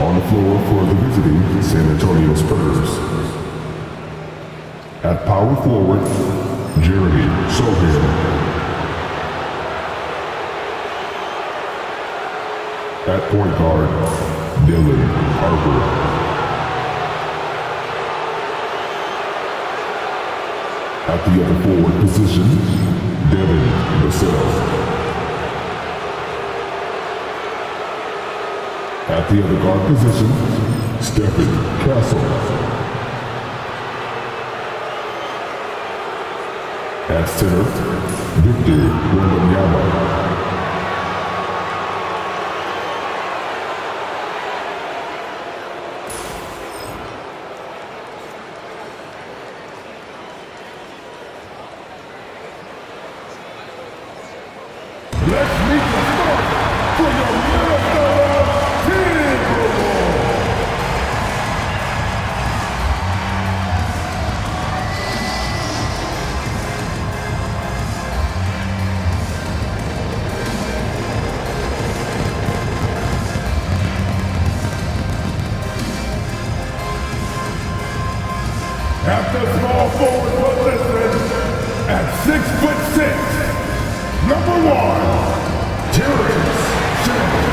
On the floor for the visiting San Antonio Spurs. At power forward, Jeremy Sochan. At point guard, Dylan Harper. At the other forward position, Devin Vassell. At the other guard position, Stephen Castle. At center, Victor Wembanyama. Let's meet the start for your Minnesota Timberwolves. At the small forward position, at 6'6", number 1, Terrence Shannon.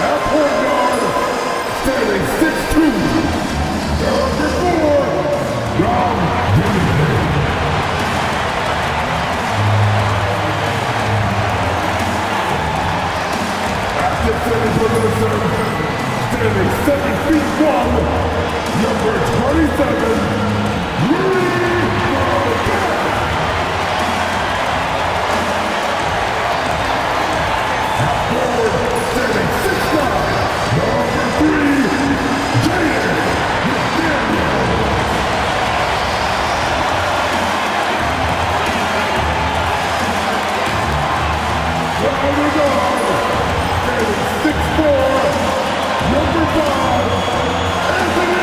At point guard, standing 6'2", number 4, Rob Dillingham. At the center position, standing 7'1", number 27, Rudy Gobert. At forward, standing 6'9", number 3, Jaden McDaniels. Down the guard, standing 6'4", number 5, Anthony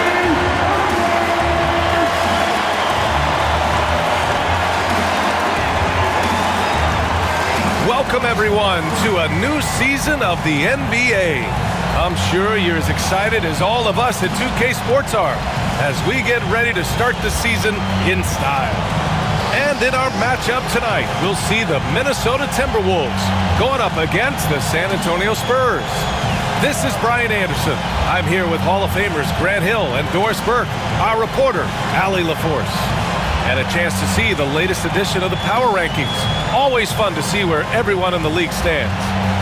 Welcome everyone to a new season of the NBA. I'm sure you're as excited as all of us at 2K Sports are as we get ready to start the season in style. And in our matchup tonight, we'll see the Minnesota Timberwolves going up against the San Antonio Spurs. This is Brian Anderson. I'm here with Hall of Famers Grant Hill and Doris Burke, our reporter, Allie LaForce. And a chance to see the latest edition of the Power Rankings. Always fun to see where everyone in the league stands.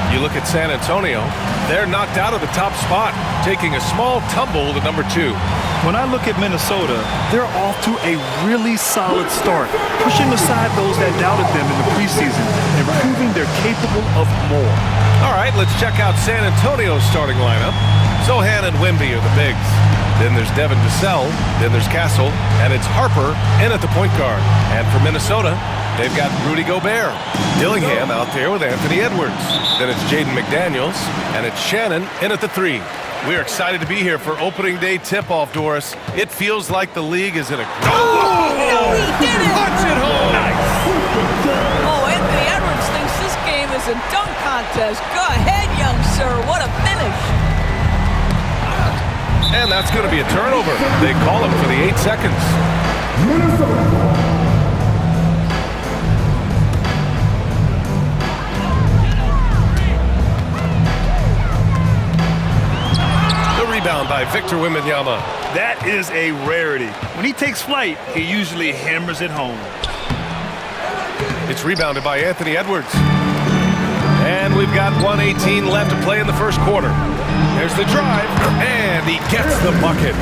You look at San Antonio, they're knocked out of the top spot, taking a small tumble to number 2. When I look at Minnesota, they're off to a really solid start, pushing aside those that doubted them in the preseason and proving they're capable of more. All right, let's check out San Antonio's starting lineup. Sochan and Wemby are the bigs. Then there's Devin Vassell, then there's Castle, and it's Harper in at the point guard. And for Minnesota, they've got Rudy Gobert. Dillingham out there with Anthony Edwards. Then it's Jaden McDaniels, and it's Shannon in at the 3. We're excited to be here for opening day tip-off, Doris. It feels like the league is in a... Oh, he did it! Punch it home! Nice! Oh, Anthony Edwards thinks this game is a dunk contest. Go ahead, young sir. What a finish. And that's going to be a turnover. They call him for the 8 seconds. The rebound by Victor Wembanyama. That is a rarity. When he takes flight, he usually hammers it home. It's rebounded by Anthony Edwards. And we've got 1:18 left to play in the first quarter. There's the drive, and he gets the bucket.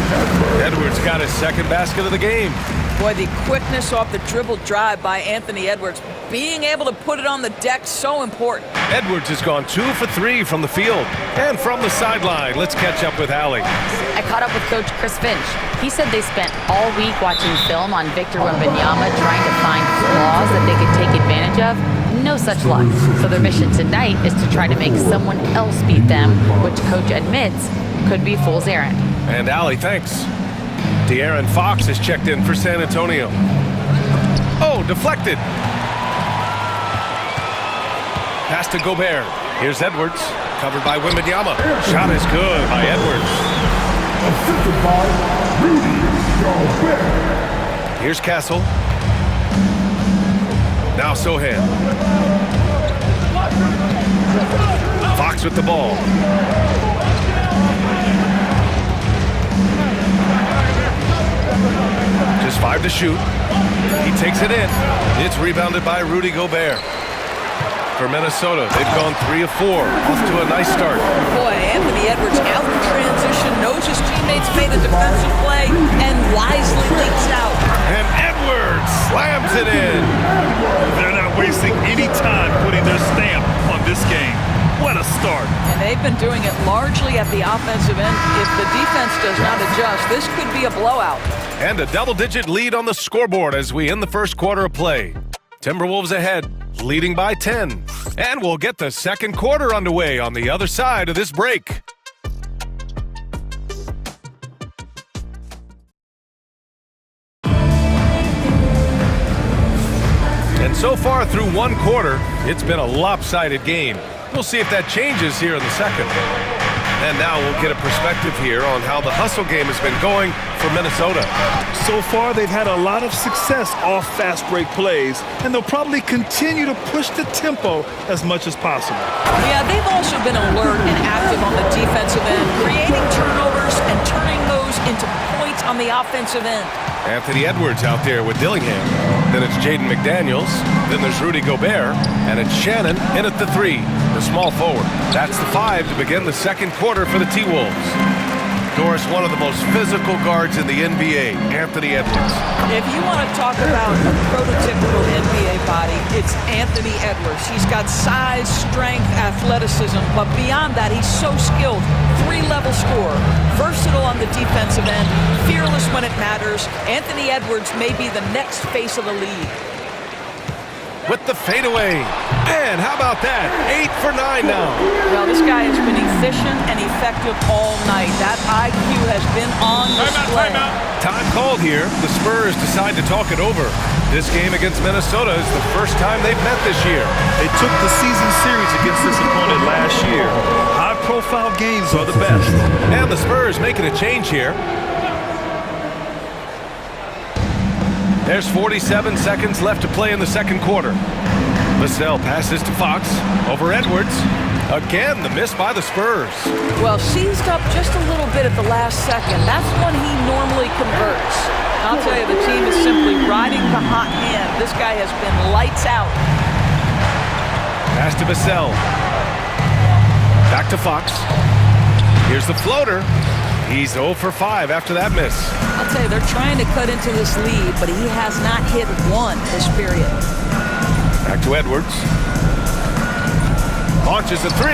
Edwards got his second basket of the game. Boy, the quickness off the dribble drive by Anthony Edwards. Being able to put it on the deck, so important. Edwards has gone 2 for 3 from the field. And from the sideline, let's catch up with Allie. I caught up with Coach Chris Finch. He said they spent all week watching film on Victor Wembanyama trying to find flaws that they could take advantage of. No such luck. So their mission tonight is to try to make someone else beat them, which Coach admits could be fool's errand. And Allie, thanks. De'Aaron Fox has checked in for San Antonio. Oh, deflected. Pass to Gobert. Here's Edwards. Covered by Wembanyama. Shot is good by Edwards. Assisted by Rudy Gobert. Here's Castle. Now Sohan. Fox with the ball. Just 5 to shoot. He takes it in. It's rebounded by Rudy Gobert. For Minnesota, they've gone 3 of 4. Off to a nice start. Boy, Anthony Edwards out in transition, knows his teammates made a defensive play, and wisely leaks out. And Edwards slams it in. They're not wasting any time putting their stamp on this game. What a start. And they've been doing it largely at the offensive end. If the defense does not adjust, this could be a blowout. And a double-digit lead on the scoreboard as we end the first quarter of play. Timberwolves ahead, leading by 10. And we'll get the second quarter underway on the other side of this break. And so far through one quarter, it's been a lopsided game. We'll see if that changes here in the second. And now we'll get a perspective here on how the hustle game has been going for Minnesota. So far, they've had a lot of success off fast break plays, and they'll probably continue to push the tempo as much as possible. Yeah, they've also been alert and active on the defensive end, creating turnovers and turning those into points on the offensive end. Anthony Edwards out there with Dillingham. Then it's Jaden McDaniels. Then there's Rudy Gobert. And it's Shannon in at the 3, the small forward. That's the 5 to begin the second quarter for the T-Wolves. Doris, one of the most physical guards in the NBA, Anthony Edwards. If you want to talk about a prototypical NBA body, it's Anthony Edwards. He's got size, strength, athleticism, but beyond that, he's so skilled. 3-level scorer, versatile on the defensive end, fearless when it matters. Anthony Edwards may be the next face of the league. With the fadeaway. And how about that? 8 for 9 now. Well, this guy has been efficient and effective all night. That IQ has been on display. Time called here. The Spurs decide to talk it over. This game against Minnesota is the first time they've met this year. They took the season series against this opponent last year. High-profile games are the best. And the Spurs making a change here. There's 47 seconds left to play in the second quarter. Vassell passes to Fox over Edwards. Again, the miss by the Spurs. Well, seized up just a little bit at the last second. That's when he normally converts. I'll tell you, the team is simply riding the hot hand. This guy has been lights out. Pass to Vassell. Back to Fox. Here's the floater. He's 0 for 5 after that miss. I'll tell you, they're trying to cut into this lead, but he has not hit one this period. Back to Edwards. Launches a 3,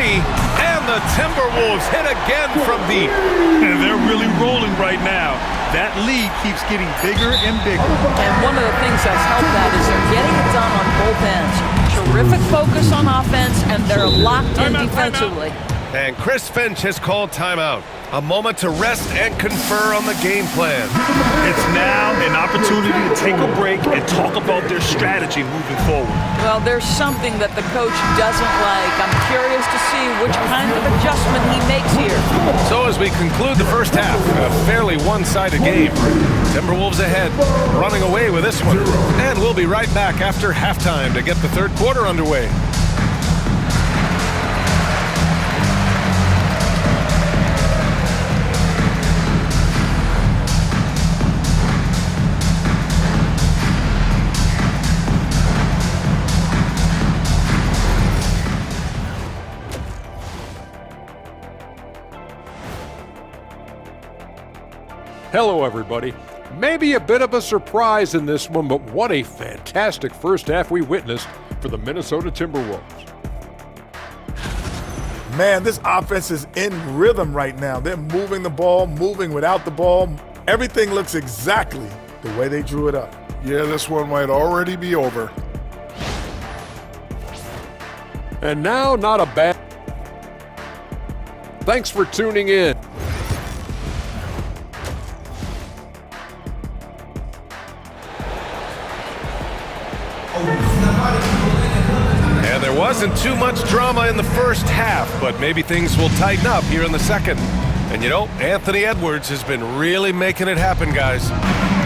and the Timberwolves hit again from deep. And they're really rolling right now. That lead keeps getting bigger and bigger. And one of the things that's helped that is they're getting it done on both ends. Terrific focus on offense, and they're locked in defensively. And Chris Finch has called timeout. A moment to rest and confer on the game plan. It's now an opportunity to take a break and talk about their strategy moving forward. Well, there's something that the coach doesn't like. I'm curious to see which kind of adjustment he makes here. So as we conclude the first half, a fairly one-sided game. Timberwolves ahead, running away with this one. And we'll be right back after halftime to get the third quarter underway. Hello, everybody. Maybe a bit of a surprise in this one, but what a fantastic first half we witnessed for the Minnesota Timberwolves. Man, this offense is in rhythm right now. They're moving the ball, moving without the ball. Everything looks exactly the way they drew it up. Yeah, this one might already be over. And now, not a bad... Thanks for tuning in. And there was wasn't too much drama in the first half, but maybe things will tighten up here in the second. And you know, Anthony Edwards has been really making it happen, guys.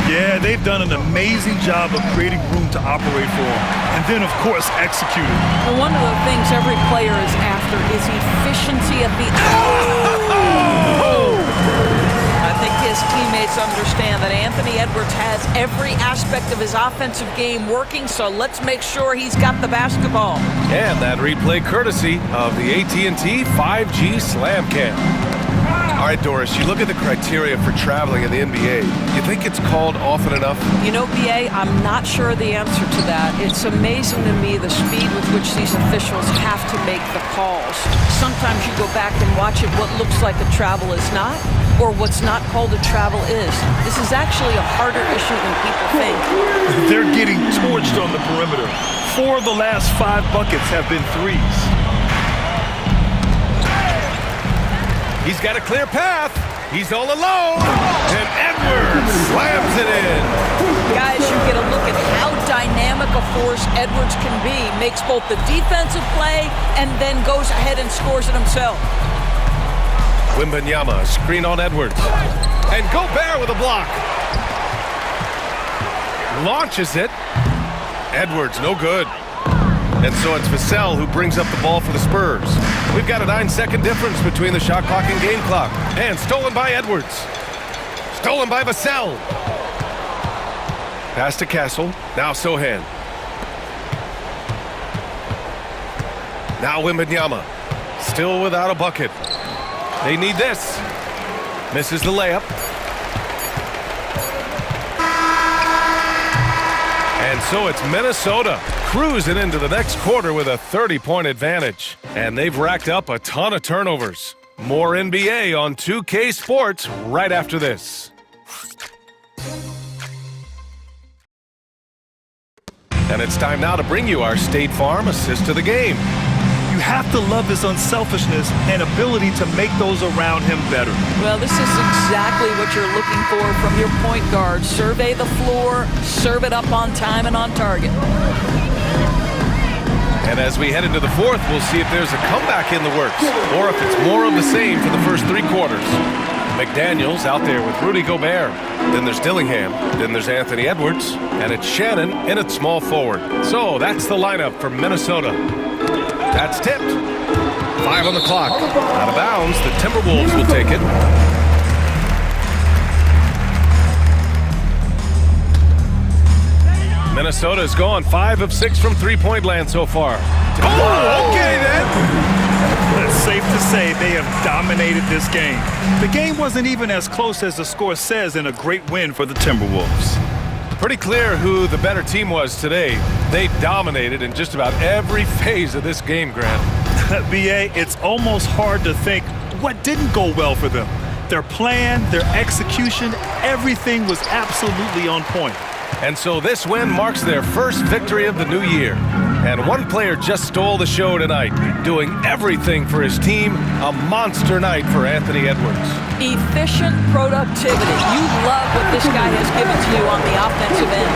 Yeah, they've done an amazing job of creating room to operate for him. And then, of course, executing. Well, one of the things every player is after is efficiency at the I think his teammates understand that Anthony Edwards has every aspect of his offensive game working, so let's make sure he's got the basketball. And that replay courtesy of the AT&T 5G Slam Cam. All right, Doris, you look at the criteria for traveling in the NBA. You think it's called often enough? You know, BA, I'm not sure the answer to that. It's amazing to me the speed with which these officials have to make the calls. Sometimes you go back and watch it, what looks like a travel is not, or what's not called a travel is. This is actually a harder issue than people think. They're getting torched on the perimeter. 4 of the last 5 buckets have been threes. He's got a clear path. He's all alone. And Edwards slams it in. Guys, you get a look at how dynamic a force Edwards can be. Makes both the defensive play and then goes ahead and scores it himself. Wembanyama, screen on Edwards. And Gobert with a block. Launches it. Edwards, no good. And so it's Vassell who brings up the ball for the Spurs. We've got a 9-second difference between the shot clock and game clock. And stolen by Edwards. Stolen by Vassell. Pass to Castle. Now Sohan. Now Wembanyama. Still without a bucket. They need this. Misses the layup. And so it's Minnesota cruising into the next quarter with a 30-point advantage. And they've racked up a ton of turnovers. More NBA on 2K Sports right after this. And it's time now to bring you our State Farm assist to the game. You have to love his unselfishness and ability to make those around him better. Well, this is exactly what you're looking for from your point guard. Survey the floor, serve it up on time and on target. And as we head into the fourth, we'll see if there's a comeback in the works or if it's more of the same for the first 3 quarters. McDaniels out there with Rudy Gobert. Then there's Dillingham. Then there's Anthony Edwards. And it's Shannon in at small forward. So that's the lineup for Minnesota. That's tipped. 5 on the clock. Out of bounds. The Timberwolves will take it. Minnesota's gone 5 of 6 from three-point land so far. Oh, okay then. It's safe to say they have dominated this game. The game wasn't even as close as the score says in a great win for the Timberwolves. Pretty clear who the better team was today. They dominated in just about every phase of this game, Grant. BA, it's almost hard to think what didn't go well for them. Their plan, their execution, everything was absolutely on point. And so this win marks their first victory of the new year. And one player just stole the show tonight, doing everything for his team. A monster night for Anthony Edwards. Efficient productivity. You love what this guy has given to you on the offensive end.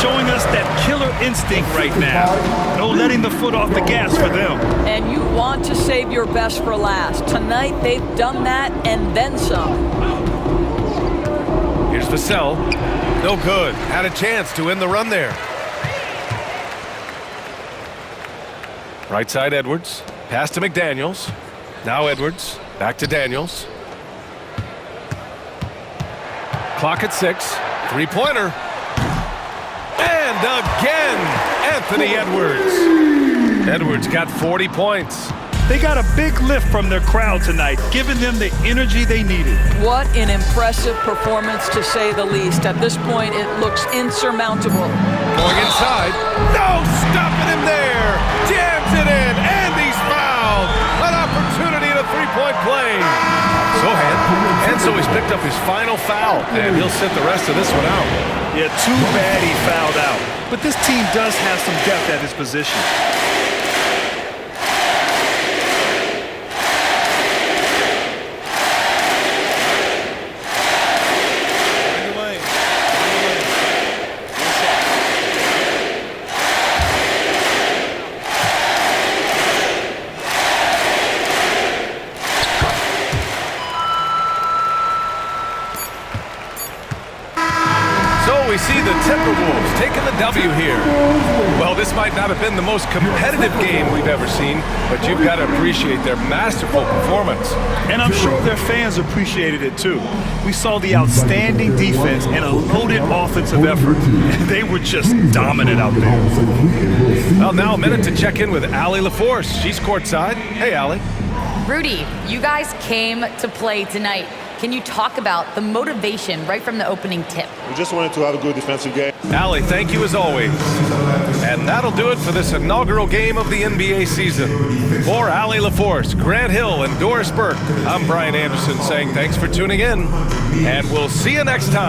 Showing us that killer instinct right now. No letting the foot off the gas for them. And you want to save your best for last. Tonight, they've done that and then some. Here's Vassell. No good. Had a chance to end the run there. Right side Edwards. Pass to McDaniels. Now Edwards. Back to Daniels. Clock at 6. Three-pointer. And again, Anthony Edwards. Edwards got 40 points. They got a big lift from their crowd tonight, giving them the energy they needed. What an impressive performance, to say the least. At this point, it looks insurmountable. Going inside. No, stopping him there. Jams it in, and he's fouled. An opportunity at a three-point play. Sohan. And so he's picked up his final foul, and he'll sit the rest of this one out. Yeah, too bad he fouled out. But this team does have some depth at his position. here. Well, this might not have been the most competitive game we've ever seen, but you've got to appreciate their masterful performance. And I'm sure their fans appreciated it too. We saw the outstanding defense and a loaded offensive effort. They were just dominant out there. Well, now a minute to check in with Allie LaForce. She's courtside. Hey, Allie. Rudy, you guys came to play tonight. Can you talk about the motivation right from the opening tip? We just wanted to have a good defensive game. Allie, thank you as always. And that'll do it for this inaugural game of the NBA season. For Allie LaForce, Grant Hill, and Doris Burke, I'm Brian Anderson saying thanks for tuning in, and we'll see you next time.